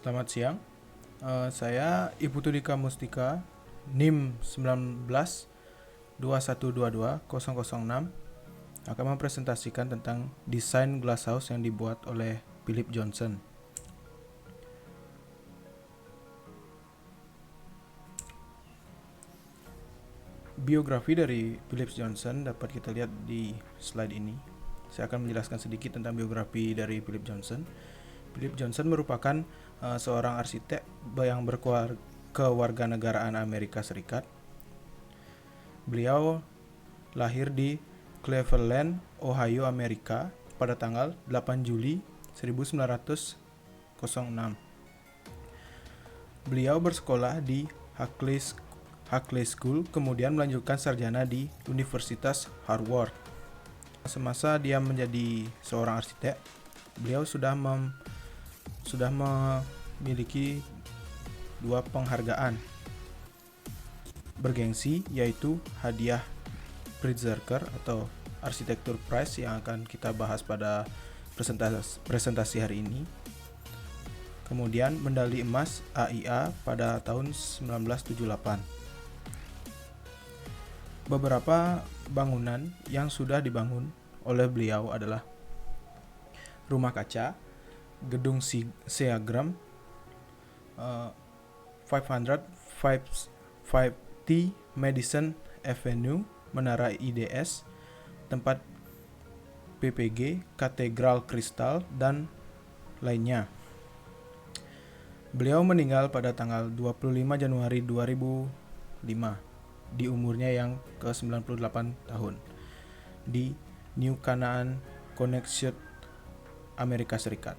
Selamat siang, saya Ibu Tudika Mustika, NIM 19 2122 006 akan mempresentasikan tentang desain glasshouse yang dibuat oleh Philip Johnson. Biografi dari Philip Johnson dapat kita lihat di slide ini. Saya akan menjelaskan sedikit tentang biografi dari Philip Johnson. Philip Johnson merupakan seorang arsitek yang berkewarganegaraan Amerika Serikat. Beliau lahir di Cleveland, Ohio, Amerika pada tanggal 8 Juli 1906. Beliau bersekolah di Hackley School, kemudian melanjutkan sarjana di Universitas Harvard. Semasa dia menjadi seorang arsitek, beliau sudah memiliki dua penghargaan bergengsi, yaitu hadiah Pritzker atau Architecture Prize yang akan kita bahas pada presentasi hari ini. Kemudian medali emas AIA pada tahun 1978. Beberapa bangunan yang sudah dibangun oleh beliau adalah rumah kaca, gedung Seagram, 550 Madison Avenue, Menara IDS, tempat PPG, Katedral Kristal, dan lainnya. Beliau meninggal pada tanggal 25 Januari 2005 di umurnya yang ke-98 tahun di New Canaan, Connecticut, Amerika Serikat.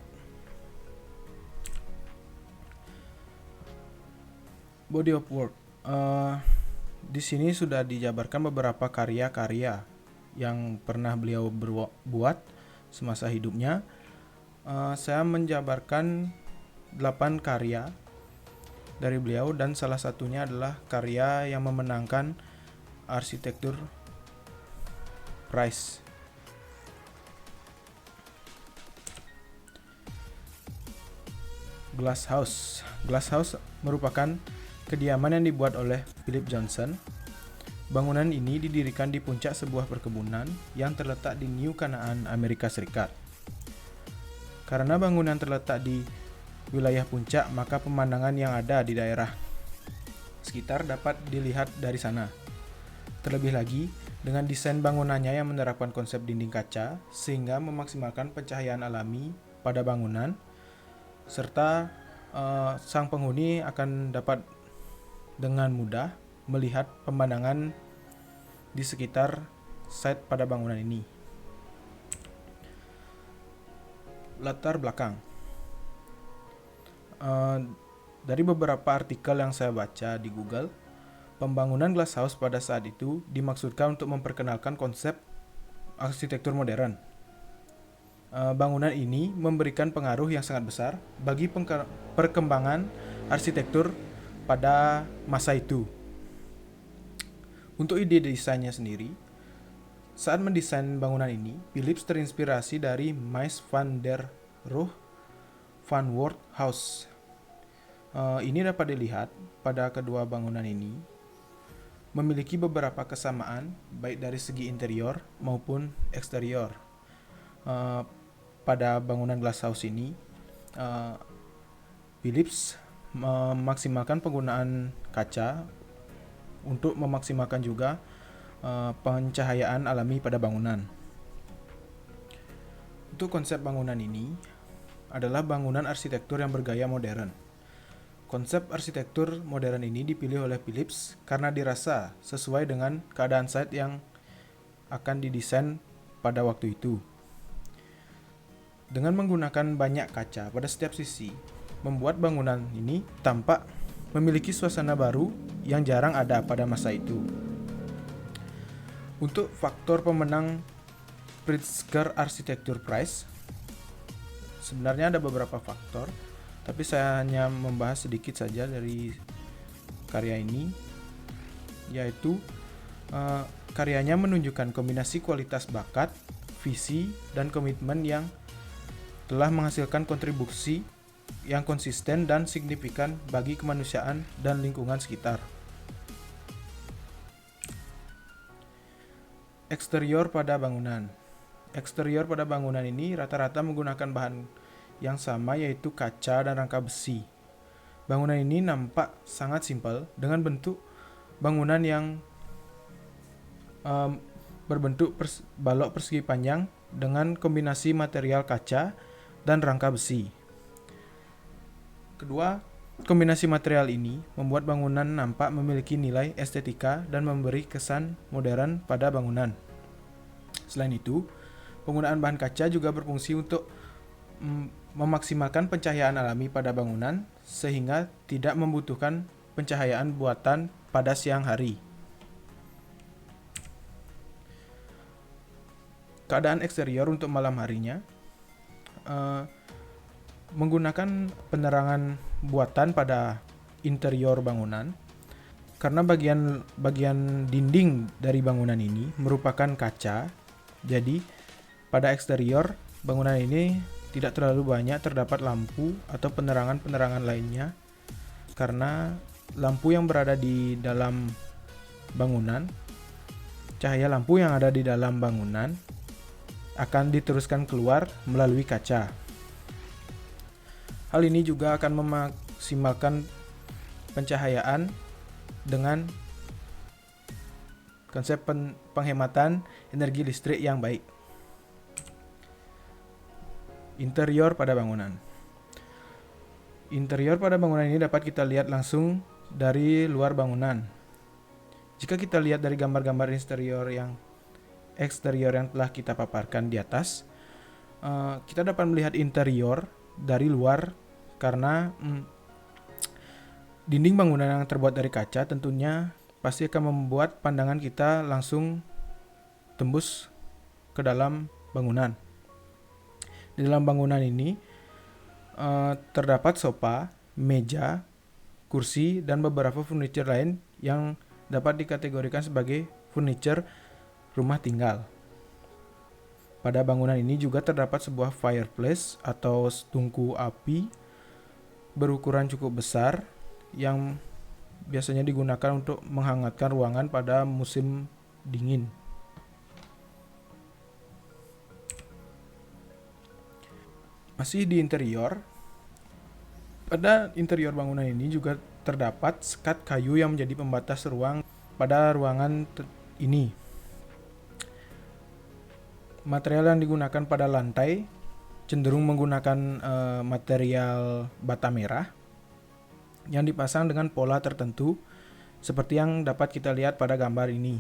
Body of work. Di sini sudah dijabarkan beberapa karya-karya yang pernah beliau buat semasa hidupnya. Saya menjabarkan 8 karya dari beliau, dan salah satunya adalah karya yang memenangkan Architecture Prize. Glasshouse. Glasshouse merupakan kediaman yang dibuat oleh Philip Johnson. Bangunan ini didirikan di puncak sebuah perkebunan yang terletak di New Canaan, Amerika Serikat. Karena bangunan terletak di wilayah puncak, maka pemandangan yang ada di daerah sekitar dapat dilihat dari sana. Terlebih lagi, dengan desain bangunannya yang menerapkan konsep dinding kaca sehingga memaksimalkan pencahayaan alami pada bangunan, serta sang penghuni akan dapat dengan mudah melihat pemandangan di sekitar site pada bangunan ini. Latar belakang. Dari beberapa artikel yang saya baca di Google, pembangunan glasshouse pada saat itu dimaksudkan untuk memperkenalkan konsep arsitektur modern. Bangunan ini memberikan pengaruh yang sangat besar bagi perkembangan arsitektur pada masa itu. Untuk ide desainnya sendiri, saat mendesain bangunan ini, Philips terinspirasi dari Mies van der Rohe Van Wert House. Ini dapat dilihat pada kedua bangunan ini memiliki beberapa kesamaan baik dari segi interior maupun eksterior. Pada bangunan glasshouse ini, Philips memaksimalkan penggunaan kaca untuk memaksimalkan juga pencahayaan alami pada bangunan. Untuk konsep bangunan ini adalah bangunan arsitektur yang bergaya modern. Konsep arsitektur modern ini dipilih oleh Philips karena dirasa sesuai dengan keadaan site yang akan didesain pada waktu itu. Dengan menggunakan banyak kaca pada setiap sisi, membuat bangunan ini tampak memiliki suasana baru yang jarang ada pada masa itu. Untuk faktor pemenang Pritzker Architecture Prize, sebenarnya ada beberapa faktor, tapi saya hanya membahas sedikit saja dari karya ini, yaitu karyanya menunjukkan kombinasi kualitas bakat, visi, dan komitmen yang telah menghasilkan kontribusi yang konsisten dan signifikan bagi kemanusiaan dan lingkungan sekitar. Eksterior pada bangunan. Eksterior pada bangunan ini rata-rata menggunakan bahan yang sama, yaitu kaca dan rangka besi. Bangunan ini nampak sangat simpel dengan bentuk bangunan yang berbentuk balok persegi panjang dengan kombinasi material kaca dan rangka besi. Kedua, kombinasi material ini membuat bangunan nampak memiliki nilai estetika dan memberi kesan modern pada bangunan. Selain itu, penggunaan bahan kaca juga berfungsi untuk memaksimalkan pencahayaan alami pada bangunan sehingga tidak membutuhkan pencahayaan buatan pada siang hari. Keadaan eksterior untuk malam harinya menggunakan penerangan buatan pada interior bangunan, karena bagian dinding dari bangunan ini merupakan kaca. Jadi pada eksterior bangunan ini tidak terlalu banyak terdapat lampu atau penerangan lainnya, karena lampu yang berada di dalam bangunan, cahaya lampu yang ada di dalam bangunan akan diteruskan keluar melalui kaca. Hal ini juga akan memaksimalkan pencahayaan dengan konsep penghematan energi listrik yang baik. Interior pada bangunan. Interior pada bangunan ini dapat kita lihat langsung dari luar bangunan. Jika kita lihat dari gambar-gambar eksterior yang telah kita paparkan di atas, kita dapat melihat interior dari luar karena dinding bangunan yang terbuat dari kaca tentunya pasti akan membuat pandangan kita langsung tembus ke dalam bangunan. Di dalam bangunan ini terdapat sofa, meja, kursi, dan beberapa furniture lain yang dapat dikategorikan sebagai furniture rumah tinggal. Pada bangunan ini juga terdapat sebuah fireplace atau tungku api berukuran cukup besar yang biasanya digunakan untuk menghangatkan ruangan pada musim dingin. Masih di interior, pada interior bangunan ini juga terdapat sekat kayu yang menjadi pembatas ruang pada ruangan ini. Material yang digunakan pada lantai cenderung menggunakan material bata merah yang dipasang dengan pola tertentu seperti yang dapat kita lihat pada gambar ini.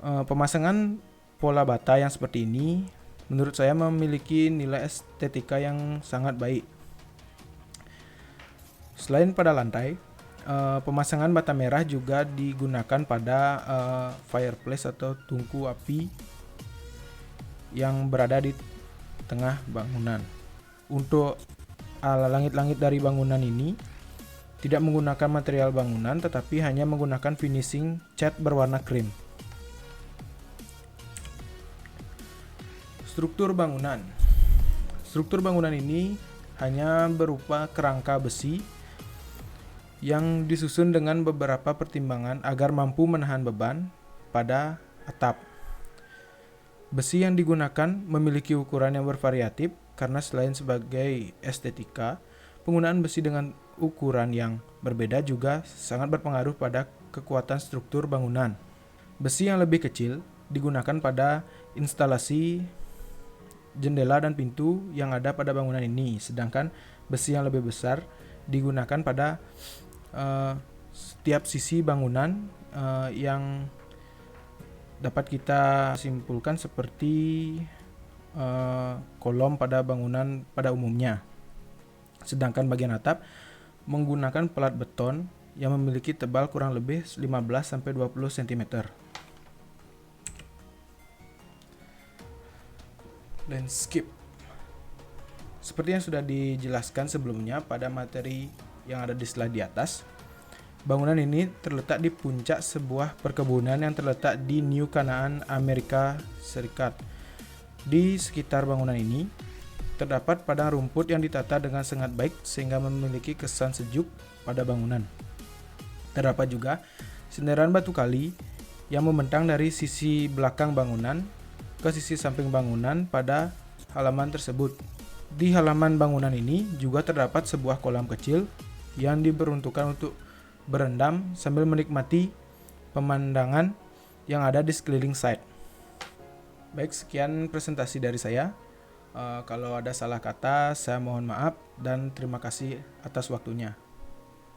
Pemasangan pola bata yang seperti ini menurut saya memiliki nilai estetika yang sangat baik. Selain pada lantai, pemasangan bata merah juga digunakan pada fireplace atau tungku api yang berada di tengah bangunan. Untuk langit-langit dari bangunan ini tidak menggunakan material bangunan tetapi hanya menggunakan finishing cat berwarna krim. Struktur bangunan. Struktur bangunan ini hanya berupa kerangka besi yang disusun dengan beberapa pertimbangan agar mampu menahan beban pada atap. Besi yang digunakan memiliki ukuran yang bervariatif karena selain sebagai estetika, penggunaan besi dengan ukuran yang berbeda juga sangat berpengaruh pada kekuatan struktur bangunan. Besi yang lebih kecil digunakan pada instalasi jendela dan pintu yang ada pada bangunan ini, sedangkan besi yang lebih besar digunakan pada setiap sisi bangunan yang dapat kita simpulkan seperti kolom pada bangunan pada umumnya. Sedangkan bagian atap menggunakan pelat beton yang memiliki tebal kurang lebih 15-20 cm. Landscape. Seperti yang sudah dijelaskan sebelumnya pada materi yang ada di slide di atas, bangunan ini terletak di puncak sebuah perkebunan yang terletak di New Canaan, Amerika Serikat. Di sekitar bangunan ini Terdapat padang rumput yang ditata dengan sangat baik sehingga memiliki kesan sejuk pada bangunan. Terdapat juga senderan batu kali yang membentang dari sisi belakang bangunan ke sisi samping bangunan pada halaman tersebut. Di halaman bangunan ini juga terdapat sebuah kolam kecil yang diperuntukkan untuk berendam sambil menikmati pemandangan yang ada di sekeliling site. Baik, sekian presentasi dari saya. Kalau ada salah kata, saya mohon maaf dan terima kasih atas waktunya.